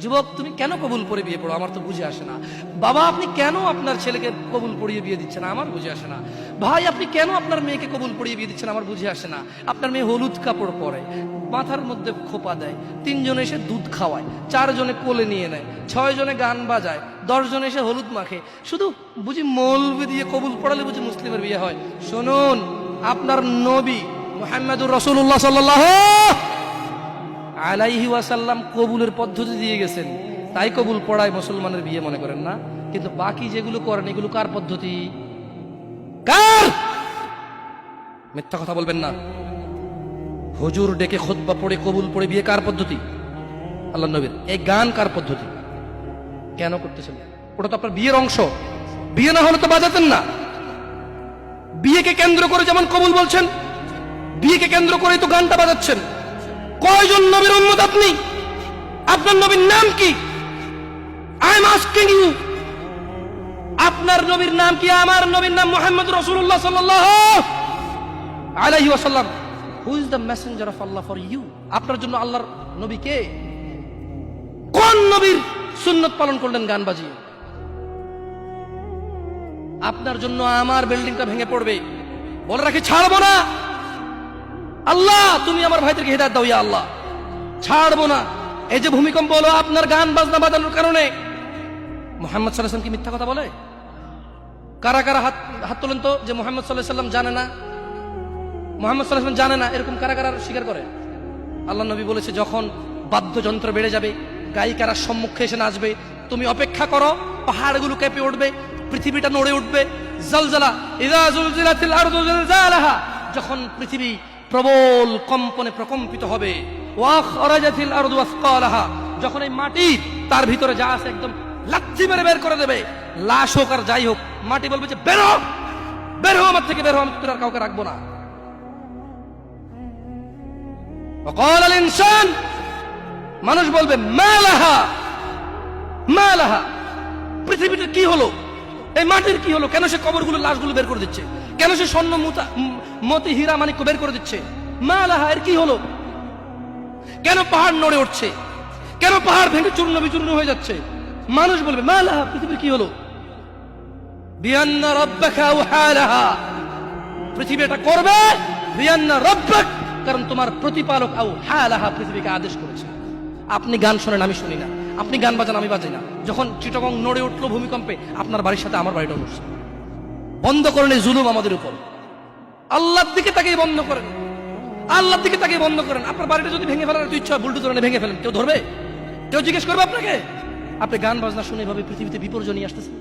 যুবক তুমি কেন কবুল পড়ে বিয়ে পড়ো, আমার তো বুঝে আসে না। বাবা আপনি কেন আপনার ছেলেকে কবুল পড়িয়ে বিয়ে দিচ্ছেন, আমার বুঝে আসে না। ভাই আপনি কেন আপনার মেয়েকে কবুল পড়িয়ে বিয়ে দিচ্ছেন, আমার বুঝে আসে না। আপনার মেয়ে হলুদ কাপড় পরে, মাথার মধ্যে খোপা দেয়, 3 জনে এসে দুধ খাওয়ায়, 4 জনে কোলে নিয়ে নেয়, 6 জনে গান বাজায়, 10 জনে এসে হলুদ মাখে, শুধু বুঝি মৌলবি দিয়ে কবুল পড়ালে বুঝি মুসলিমের বিয়ে হয়। শুনুন, আপনার নবী মুহাম্মদুর রাসূলুল্লাহ সাল্লাল্লাহু আলাইহি ওয়াসাল্লাম কবুলের পদ্ধতি দিয়ে গেছেন, তাই কবুল পড়ায় মুসলমানের বিয়ে মনে করেন না। কিন্তু বাকি যেগুলো করেন এগুলো কার পদ্ধতি? কার? মিথ্যা কথা বলবেন না। হুজুর ডেকে খুতবা পড়ে কবুল পড়ে বিয়ে কার পদ্ধতি? আল্লাহর নবীর। এই গান কার পদ্ধতি? কেন করতেছেন? ওটা তো আপনার বিয়ের অংশ, বিয়ে না হলে তো বাজাতেন না। বিয়েকে কেন্দ্র করে যেমন কবুল বলছেন, বিয়েকে কেন্দ্র করেই তো গানটা বাজাচ্ছেন। কয়জন নবীর উম্মত আপনি? আপনার নবীর নাম কি? আই এম আস্কিং ইউ, আপনার নবীর নাম কি? আমার নবীর নাম মুহাম্মদ রাসূলুল্লাহ সাল্লাল্লাহু আলাইহি ওয়াসাল্লাম। Who is the messenger of Allah for you? আপনার জন্য আল্লাহর নবী কে? কোন নবীর সুন্নত পালন করলেন গান বাজিয়ে? আপনার জন্য আমার বিল্ডিংটা ভেঙে পড়বে, বলে রাখি ছাড়বো না। আল্লাহ তুমি আমার ভাইদেরকে হিদায়াত দাও, ইয়া আল্লাহ, ছাড়বো না। এই যে ভূমিকম্প হলো আপনার গান বাজনা বাজানোর কারণে। মুহাম্মদ সাল্লাল্লাহু আলাইহি ওয়াসাল্লাম কি মিথ্যা কথা বলে? কারা কারা হাত তোলেন তো যে মুহাম্মদ সাল্লাল্লাহু আলাইহি ওয়াসাল্লাম জানে না, মুহাম্মদ সাল্লাল্লাহু আলাইহি ওয়াসাল্লাম জানে না, এরকম কারা কারা স্বীকার করে? আল্লাহ নবী বলেছে যখন বাদ্যযন্ত্র বেড়ে যাবে, গায়িকারা সম্মুখে এসে নাচবে, তুমি অপেক্ষা করো, পাহাড়গুলো কেঁপে উঠবে, পৃথিবীটা নড়ে উঠবে। জালজালা ইযা জুলজিলাতিল আরদু জিলজালাহা, যখন পৃথিবী প্রবল কম্পনে প্রকম্পিত হবে। ওয়া খরাজাতিল আরদু আসকালাহা, যখন এই মাটি তার ভিতরে যা আছে একদম লাথি মেরে বের করে দেবে, লাশ হোক আর যাই হোক, মাটি বলবে যে বের হও, বের হও আমার থেকে, বের হও, আমি তোর আর কাউকে রাখবো না। ওয়াকাল আল ইনসান, মানুষ বলবে মালাহা মালাহা, পৃথিবীটা কি হলো, এই মাটির কি হলো, কেন সে কবরগুলো লাশগুলো বের করে দিচ্ছে, কেন সে স্বর্ণ মতি হীরা মানিক্য বের করে দিচ্ছে, মালাহা এর কি হলো, কেন পাহাড় নড়ে উঠছে, কেন পাহাড় ভেঙে চূর্ণ বিচূর্ণ হয়ে যাচ্ছে। মানুষ বলবে মালাহা, পৃথিবীর কি হলো, বিআন্না রাব্বাকা আওহালাহা, পৃথিবী এটা করবে, বিআন্না রাব্বাক, কারণ তোমার প্রতিপালক আওহালাহা পৃথিবীকে আদেশ করেছে। আপনি গান শোনেন, আমি শুনি না, আপনি গান বাজান, আমি বাজাই না। যখন চিটাগং নড়ে উঠলো ভূমিকম্পে, আপনার বাড়ির সাথে আমার বাড়িটা নড়ছে। বন্ধ করেন এই জুলুম আমাদের উপর। আল্লাহর দিকে তাকিয়ে বন্ধ করেন, আল্লাহর দিকে তাকিয়ে বন্ধ করেন। আপনার বাড়িটা যদি ভেঙে ফেলার ইচ্ছা হয়, বুলডোজারে ভেঙে ফেলেন, কেউ ধরবে? কেউ জিজ্ঞেস করবে আপনাকে? আপনি গান বাজনা শুনে এভাবে পৃথিবীতে বিপর্যয় নিয়ে আসতেছেন।